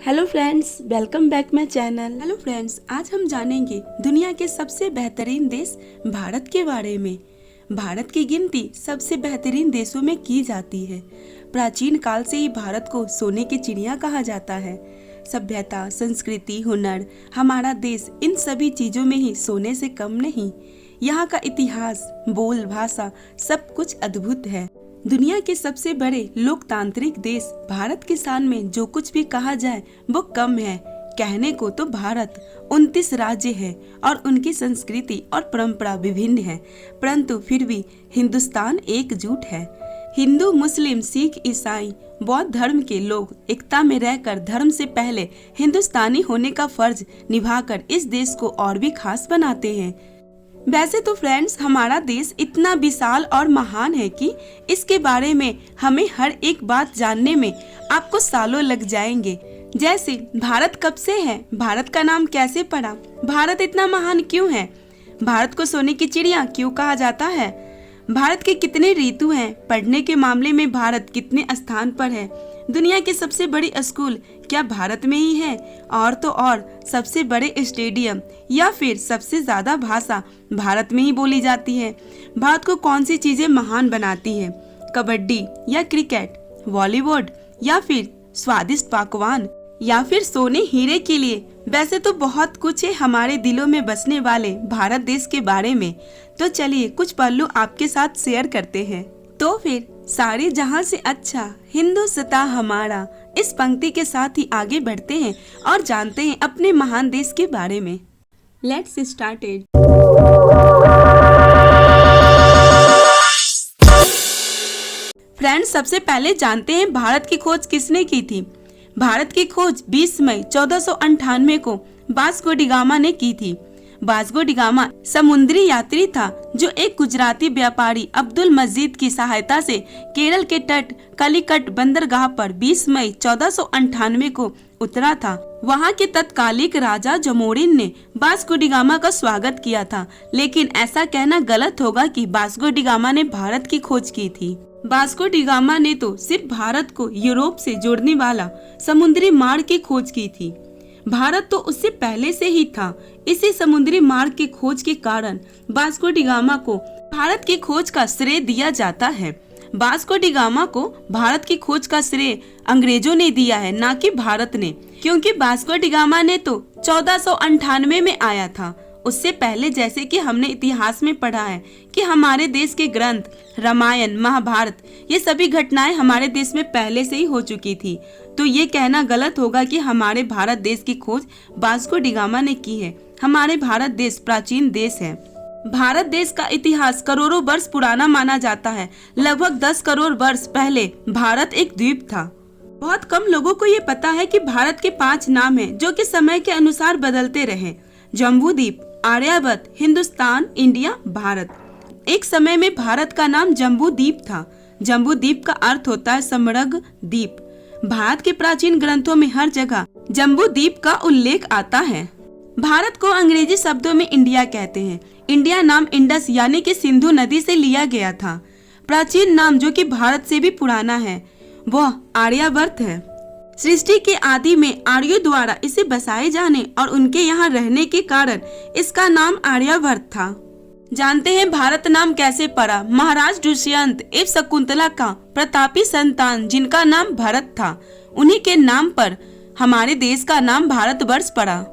Hello friends, welcome back my channel. Hello friends, आज हम जानेंगे दुनिया के सबसे बेहतरीन देश भारत के बारे में। भारत की गिनती सबसे बेहतरीन देशों में की जाती है। प्राचीन काल से ही भारत को सोने की चिड़िया कहा जाता है। सभ्यता, संस्कृति, हुनर, हमारा देश इन सभी चीजों में ही सोने से कम नहीं। यहाँ का इतिहास, बोल, भाषा सब कुछ अद्भुत है। दुनिया के सबसे बड़े लोकतांत्रिक देश भारत की शान में जो कुछ भी कहा जाए वो कम है। कहने को तो भारत 29 राज्य है और उनकी संस्कृति और परंपरा विभिन्न है, परंतु फिर भी हिंदुस्तान एकजुट है। हिंदू, मुस्लिम, सिख, ईसाई, बौद्ध धर्म के लोग एकता में रहकर धर्म से पहले हिंदुस्तानी होने का फर्ज निभाकर इस देश को और भी खास बनाते हैं। वैसे तो फ्रेंड्स, हमारा देश इतना विशाल और महान है कि इसके बारे में हमें हर एक बात जानने में आपको सालों लग जाएंगे। जैसे भारत कब से है, भारत का नाम कैसे पड़ा, भारत इतना महान क्यों है, भारत को सोने की चिड़िया क्यों कहा जाता है, भारत के कितने ऋतु हैं, पढ़ने के मामले में भारत कितने स्थान पर है, दुनिया के सबसे बड़ी स्कूल क्या भारत में ही है, और तो और सबसे बड़े स्टेडियम या फिर सबसे ज्यादा भाषा भारत में ही बोली जाती है। भारत को कौन सी चीजें महान बनाती है, कबड्डी या क्रिकेट, बॉलीवुड या फिर स्वादिष्ट पकवान या फिर सोने हीरे के लिए। वैसे तो बहुत कुछ है हमारे दिलों में बसने वाले भारत देश के बारे में। तो चलिए कुछ पहलू आपके साथ शेयर करते हैं। तो फिर सारे जहां से अच्छा हिंदुस्तान हमारा, इस पंक्ति के साथ ही आगे बढ़ते हैं और जानते हैं अपने महान देश के बारे में। Let's started. फ्रेंड्स, सबसे पहले जानते हैं भारत की खोज किसने की थी। भारत की खोज 20 मई 1498 को वास्को डी गामा ने की थी। वास्को डी गामा समुद्री यात्री था जो एक गुजराती व्यापारी अब्दुल मजीद की सहायता से केरल के तट कलिकट बंदरगाह पर 20 मई 1498 को उतरा था। वहां के तत्कालिक राजा जमोरिन ने वास्को डी गामा का स्वागत किया था, लेकिन ऐसा कहना गलत होगा कि वास्को डी गामा ने भारत की खोज की थी। वास्को डी गामा ने तो सिर्फ भारत को यूरोप से जोड़ने वाला समुद्री मार्ग की खोज की थी। भारत तो उससे पहले से ही था। इसी समुद्री मार्ग की खोज के कारण वास्को डी गामा को भारत की खोज का श्रेय दिया जाता है। वास्को डी गामा को भारत की खोज का श्रेय अंग्रेजों ने दिया है, ना कि भारत ने, क्योंकि वास्को डी गामा ने तो 1498 में आया था। उससे पहले जैसे कि हमने इतिहास में पढ़ा है कि हमारे देश के ग्रंथ रामायण, महाभारत, ये सभी घटनाएं हमारे देश में पहले से ही हो चुकी थी। तो ये कहना गलत होगा कि हमारे भारत देश की खोज वास्को डी गामा ने की है। हमारे भारत देश प्राचीन देश है। भारत देश का इतिहास करोड़ों वर्ष पुराना माना जाता है। लगभग 10 करोड़ वर्ष पहले भारत एक द्वीप था। बहुत कम लोगों को ये पता है कि भारत के 5 नाम हैं जो कि समय के अनुसार बदलते रहे। जम्बूद्वीप, आर्यावर्त, हिंदुस्तान, इंडिया, भारत। एक समय में भारत का नाम जम्बूद्वीप था। जम्बूद्वीप का अर्थ होता है समृद्ध द्वीप। भारत के प्राचीन ग्रंथों में हर जगह जम्बूद्वीप का उल्लेख आता है। भारत को अंग्रेजी शब्दों में इंडिया कहते हैं। इंडिया नाम इंडस यानी कि सिंधु नदी से लिया गया था। प्राचीन नाम जो कि भारत से भी पुराना है वह आर्यावर्त है। सृष्टि के आदि में आर्यों द्वारा इसे बसाए जाने और उनके यहाँ रहने के कारण इसका नाम आर्यावर्त था। जानते हैं भारत नाम कैसे पड़ा। महाराज दुष्यंत एवं शकुंतला का प्रतापी संतान जिनका नाम भरत था, उन्हीं के नाम पर हमारे देश का नाम भारतवर्ष पड़ा।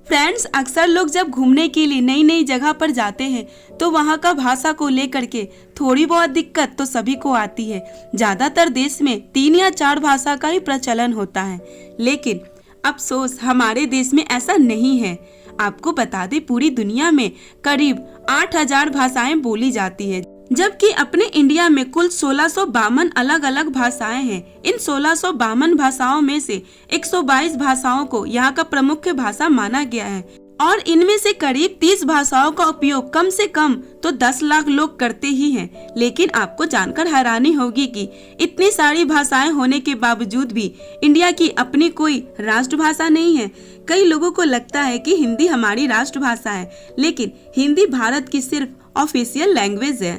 फ्रेंड्स, अक्सर लोग जब घूमने के लिए नई नई जगह पर जाते हैं तो वहाँ का भाषा को लेकर के थोड़ी बहुत दिक्कत तो सभी को आती है। ज्यादातर देश में 3 या 4 भाषा का ही प्रचलन होता है, लेकिन अफसोस हमारे देश में ऐसा नहीं है। आपको बता दें, पूरी दुनिया में करीब 8000 भाषाएं बोली जाती है, जबकि अपने इंडिया में कुल 1652 अलग अलग भाषाएं हैं। इन 1652 भाषाओं में से 122 भाषाओं को यहाँ का प्रमुख भाषा माना गया है और इनमें से करीब 30 भाषाओं का उपयोग कम से कम तो 10 लाख लोग करते ही हैं। लेकिन आपको जानकर हैरानी होगी कि इतनी सारी भाषाएं होने के बावजूद भी इंडिया की अपनी कोई राष्ट्रभाषा नहीं है। कई लोगों को लगता है कि हिंदी हमारी राष्ट्रभाषा है, लेकिन हिंदी भारत की सिर्फ ऑफिशियल लैंग्वेज है।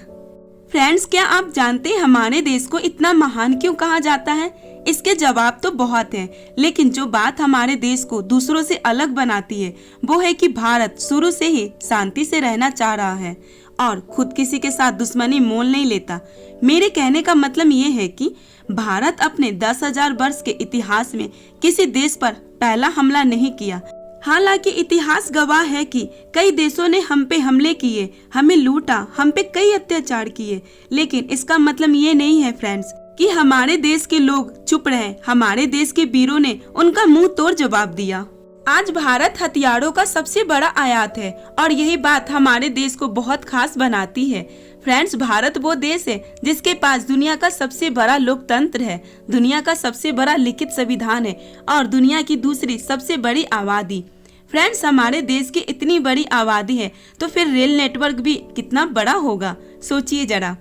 फ्रेंड्स, क्या आप जानते हैं हमारे देश को इतना महान क्यों कहा जाता है? इसके जवाब तो बहुत हैं, लेकिन जो बात हमारे देश को दूसरों से अलग बनाती है वो है कि भारत शुरू से ही शांति से रहना चाह रहा है और खुद किसी के साथ दुश्मनी मोल नहीं लेता। मेरे कहने का मतलब ये है कि भारत अपने 10,000 वर्ष के इतिहास में किसी देश पर पहला हमला नहीं किया। हालांकि इतिहास गवाह है कि कई देशों ने हम पे हमले किए, हमें लूटा, हम पे कई अत्याचार किए, लेकिन इसका मतलब ये नहीं है फ्रेंड्स कि हमारे देश के लोग चुप रहे। हमारे देश के वीरों ने उनका मुंह तोड़ जवाब दिया। आज भारत हथियारों का सबसे बड़ा आयात है और यही बात हमारे देश को बहुत खास बनाती है। फ्रेंड्स, भारत वो देश है जिसके पास दुनिया का सबसे बड़ा लोकतंत्र है, दुनिया का सबसे बड़ा लिखित संविधान है और दुनिया की दूसरी सबसे बड़ी आबादी। फ्रेंड्स, हमारे देश की इतनी बड़ी आबादी है तो फिर रेल नेटवर्क भी कितना बड़ा होगा, सोचिए जरा।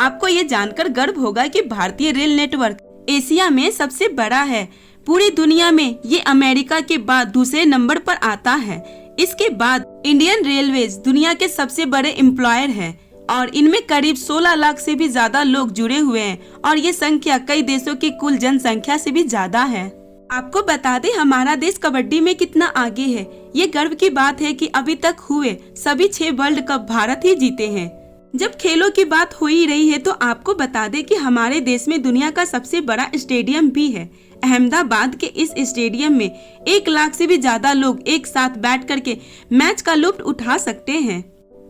आपको ये जानकर गर्व होगा कि भारतीय रेल नेटवर्क एशिया में सबसे बड़ा है। पूरी दुनिया में ये अमेरिका के बाद दूसरे नंबर पर आता है। इसके बाद इंडियन रेलवेज दुनिया के सबसे बड़े एम्प्लॉयर है और इनमें करीब 16 लाख से भी ज्यादा लोग जुड़े हुए हैं और ये संख्या कई देशों की कुल जनसंख्या से भी ज्यादा है। आपको बता दें हमारा देश कबड्डी में कितना आगे है। ये गर्व की बात है कि अभी तक हुए सभी 6 वर्ल्ड कप भारत ही जीते हैं। जब खेलों की बात हो ही रही है तो आपको बता दें कि हमारे देश में दुनिया का सबसे बड़ा स्टेडियम भी है। अहमदाबाद के इस स्टेडियम में 1 लाख से भी ज्यादा लोग एक साथ बैठ करके मैच का लुत्फ उठा सकते हैं।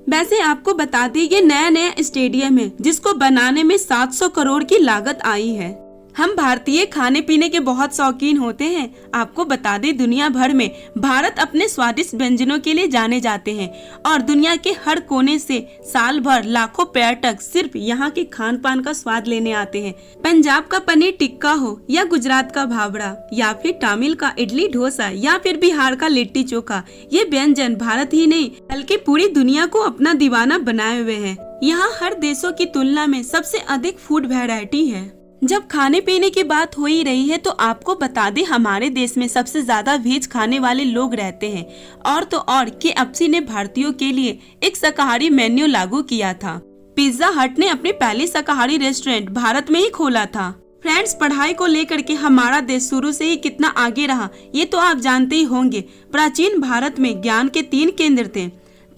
वैसे आपको बता दें ये नया स्टेडियम है जिसको बनाने में 700 करोड़ की लागत आई है। हम भारतीय खाने पीने के बहुत शौकीन होते हैं। आपको बता दें दुनिया भर में भारत अपने स्वादिष्ट व्यंजनों के लिए जाने जाते हैं और दुनिया के हर कोने से साल भर लाखों पर्यटक सिर्फ यहाँ के खान पान का स्वाद लेने आते हैं। पंजाब का पनीर टिक्का हो या गुजरात का भावड़ा या फिर तमिल का इडली डोसा या फिर बिहार का लिट्टी चोखा, ये व्यंजन भारत ही नहीं बल्कि पूरी दुनिया को अपना दीवाना बनाए हुए हैं। यहाँ हर देशों की तुलना में सबसे अधिक फूड वैरायटी है। जब खाने पीने की बात हो ही रही है तो आपको बता दें हमारे देश में सबसे ज्यादा वेज खाने वाले लोग रहते हैं और तो और KFC ने भारतीयों के लिए एक शाकाहारी मेन्यू लागू किया था। पिज्जा हट ने अपनी पहली शाकाहारी रेस्टोरेंट भारत में ही खोला था। फ्रेंड्स, पढ़ाई को लेकर के हमारा देश शुरू से ही कितना आगे रहा ये तो आप जानते ही होंगे। प्राचीन भारत में ज्ञान के 3 केंद्र थे,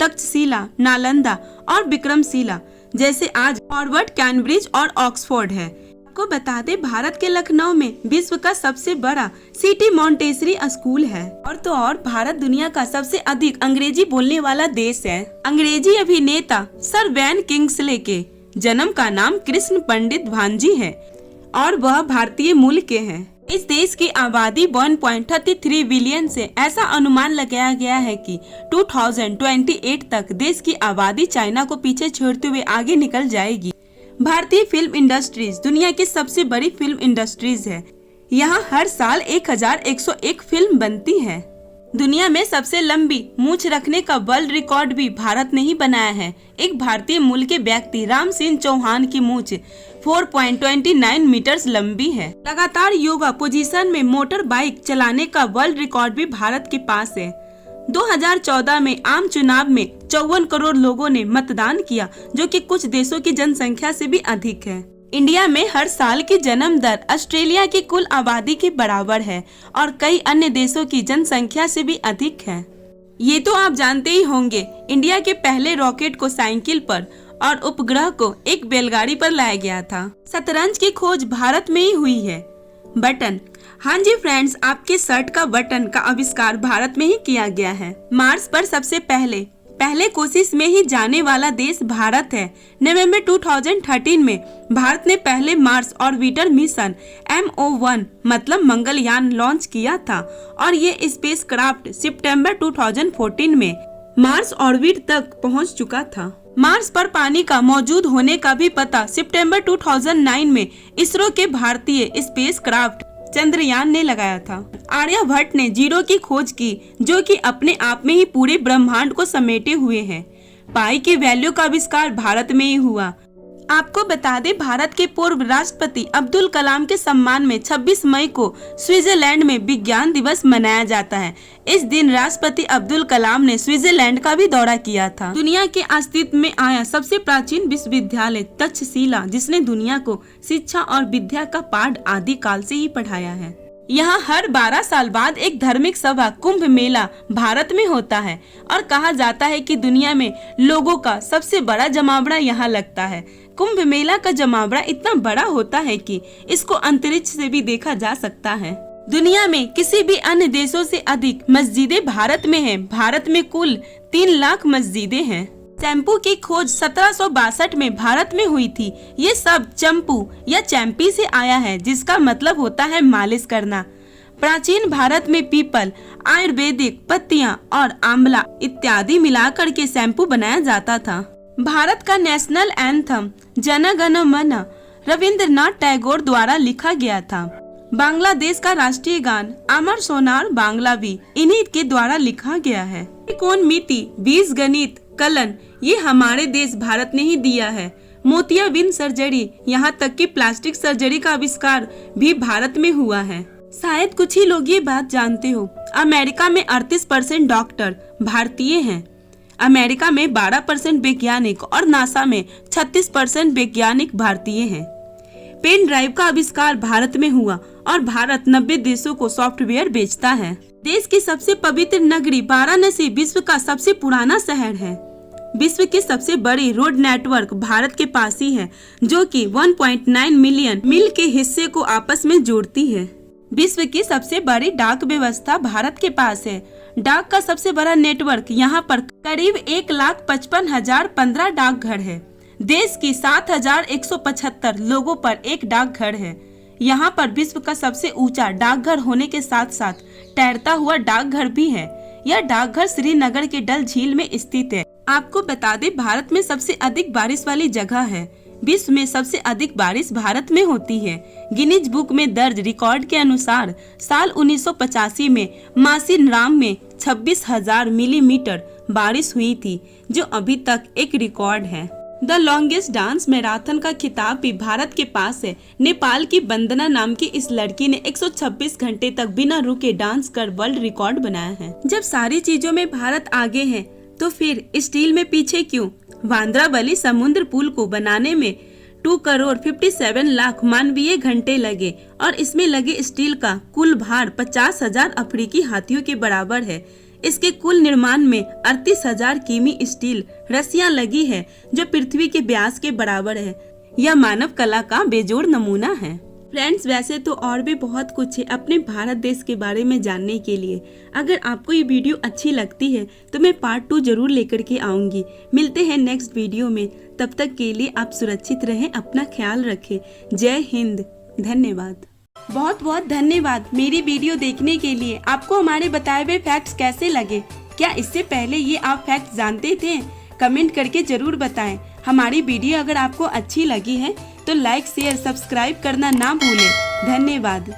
तक्षशिला, नालंदा और विक्रमशिला, जैसे आज हार्वर्ड, कैम्ब्रिज और ऑक्सफोर्ड है। आपको बता दें भारत के लखनऊ में विश्व का सबसे बड़ा सिटी मॉन्टेसरी स्कूल है और तो और भारत दुनिया का सबसे अधिक अंग्रेजी बोलने वाला देश है। अंग्रेजी अभिनेता सर वैन किंग्सले के जन्म का नाम कृष्ण पंडित भांजी है और वह भारतीय मूल के हैं। इस देश की आबादी 1.33 बिलियन से ऐसा अनुमान लगाया गया है कि 2028 तक देश की आबादी चाइना को पीछे छोड़ते हुए आगे निकल जाएगी। भारतीय फिल्म इंडस्ट्रीज दुनिया की सबसे बड़ी फिल्म इंडस्ट्रीज है। यहाँ हर साल 1101 फिल्म बनती है। दुनिया में सबसे लंबी मूंछ रखने का वर्ल्ड रिकॉर्ड भी भारत ने ही बनाया है। एक भारतीय मूल के व्यक्ति राम सिंह चौहान की मूंछ 4.29 मीटर्स लंबी है। लगातार योगा पोजीशन में मोटर बाइक चलाने का वर्ल्ड रिकॉर्ड भी भारत के पास है। 2014 में आम चुनाव में 54 करोड़ लोगों ने मतदान किया, जो कि कुछ देशों की जनसंख्या से भी अधिक है। इंडिया में हर साल की जन्म दर ऑस्ट्रेलिया की कुल आबादी के बराबर है और कई अन्य देशों की जनसंख्या से भी अधिक है। ये तो आप जानते ही होंगे, इंडिया के पहले रॉकेट को साइकिल पर और उपग्रह को एक बैलगाड़ी पर लाया गया था। शतरंज की खोज भारत में ही हुई है। बटन, हाँ जी फ्रेंड्स, आपके शर्ट का बटन का आविष्कार भारत में ही किया गया है। मार्स पर सबसे पहले कोशिश में ही जाने वाला देश भारत है। नवंबर 2013 में भारत ने पहले मार्स ऑर्बिटर मिशन MO1 मतलब मंगलयान लॉन्च किया था और ये स्पेसक्राफ्ट सितंबर 2014 में मार्स ऑर्बिट तक पहुंच चुका था। मार्स पर पानी का मौजूद होने का भी पता सितंबर 2009 में इसरो के भारतीय स्पेसक्राफ्ट चंद्रयान ने लगाया था। आर्यभट्ट ने जीरो की खोज की, जो कि अपने आप में ही पूरे ब्रह्मांड को समेटे हुए है। पाई के वैल्यू का आविष्कार भारत में ही हुआ। आपको बता दें, भारत के पूर्व राष्ट्रपति अब्दुल कलाम के सम्मान में 26 मई को स्विट्जरलैंड में विज्ञान दिवस मनाया जाता है। इस दिन राष्ट्रपति अब्दुल कलाम ने स्विट्जरलैंड का भी दौरा किया था। दुनिया के अस्तित्व में आया सबसे प्राचीन विश्वविद्यालय तक्षशिला, जिसने दुनिया को शिक्षा और विद्या का पाठ आदि काल से ही पढ़ाया है। यहाँ हर 12 साल बाद एक धार्मिक सभा कुंभ मेला भारत में होता है और कहा जाता है कि दुनिया में लोगों का सबसे बड़ा जमावड़ा यहाँ लगता है। कुंभ मेला का जमावड़ा इतना बड़ा होता है कि इसको अंतरिक्ष से भी देखा जा सकता है। दुनिया में किसी भी अन्य देशों से अधिक मस्जिदें भारत में हैं। भारत में कुल 3 लाख मस्जिदें हैं। शैम्पू की खोज 1762 में भारत में हुई थी। ये सब चंपू या चैम्पी से आया है, जिसका मतलब होता है मालिश करना। प्राचीन भारत में पीपल, आयुर्वेदिक पत्तियां और आंवला इत्यादि मिलाकर के शैम्पू बनाया जाता था। भारत का नेशनल एंथम जन गण मन रविंद्रनाथ टैगोर द्वारा लिखा गया था। बांग्लादेश का राष्ट्रीय गान अमर सोनार बांग्लावी इन्हीं के द्वारा लिखा गया है। कौन मिति, बीज गणित, कलन ये हमारे देश भारत ने ही दिया है। मोतियाबिंद सर्जरी, यहाँ तक कि प्लास्टिक सर्जरी का आविष्कार भी भारत में हुआ है। शायद कुछ ही लोग ये बात जानते हो, अमेरिका में 38% डॉक्टर भारतीय हैं। अमेरिका में 12% वैज्ञानिक और नासा में 36% वैज्ञानिक भारतीय हैं। पेन ड्राइव का आविष्कार भारत में हुआ और भारत 90 देशों को सॉफ्टवेयर बेचता है। देश की सबसे पवित्र नगरी वाराणसी विश्व का सबसे पुराना शहर है। विश्व की सबसे बड़ी रोड नेटवर्क भारत के पास ही है, जो कि 1.9 मिलियन मील के हिस्से को आपस में जोड़ती है। विश्व की सबसे बड़ी डाक व्यवस्था भारत के पास है। डाक का सबसे बड़ा नेटवर्क यहाँ पर करीब 1,55,015 डाकघर है। देश की 7,175 लोगों पर एक डाकघर है। यहाँ पर विश्व का सबसे ऊंचा डाकघर होने के साथ साथ तैरता हुआ डाकघर भी है। यह डाकघर श्रीनगर के डल झील में स्थित है। आपको बता दें, भारत में सबसे अधिक बारिश वाली जगह है। विश्व में सबसे अधिक बारिश भारत में होती है। गिनीज बुक में दर्ज रिकॉर्ड के अनुसार साल 1985 में मासिनराम में 26,000 मिलीमीटर बारिश हुई थी, जो अभी तक एक रिकॉर्ड है। द लॉन्गेस्ट डांस मैराथन का खिताब भी भारत के पास है। नेपाल की वंदना नाम की इस लड़की ने 126 घंटे तक बिना रुके डांस कर वर्ल्ड रिकॉर्ड बनाया है। जब सारी चीजों में भारत आगे है, तो फिर स्टील में पीछे क्यों? वांद्रावली समुद्र पुल को बनाने में 2,57 लाख मानवीय घंटे लगे और इसमें लगे स्टील का कुल भार 50,000 अफ्रीकी हाथियों के बराबर है। इसके कुल निर्माण में 38,000 किमी स्टील रस्सियां लगी है, जो पृथ्वी के व्यास के बराबर है। यह मानव कला का बेजोड़ नमूना है। फ्रेंड्स, वैसे तो और भी बहुत कुछ है अपने भारत देश के बारे में जानने के लिए। अगर आपको ये वीडियो अच्छी लगती है तो मैं पार्ट 2 जरूर लेकर के आऊंगी। मिलते हैं नेक्स्ट वीडियो में। तब तक के लिए आप सुरक्षित रहें, अपना ख्याल रखें। जय हिंद, धन्यवाद। बहुत बहुत धन्यवाद मेरी वीडियो देखने के लिए। आपको हमारे बताए हुए फैक्ट्स कैसे लगे? क्या इससे पहले ये आप फैक्ट्स जानते थे? कमेंट करके जरूर बताएं। हमारी वीडियो अगर आपको अच्छी लगी है तो लाइक, शेयर, सब्सक्राइब करना ना भूलें। धन्यवाद।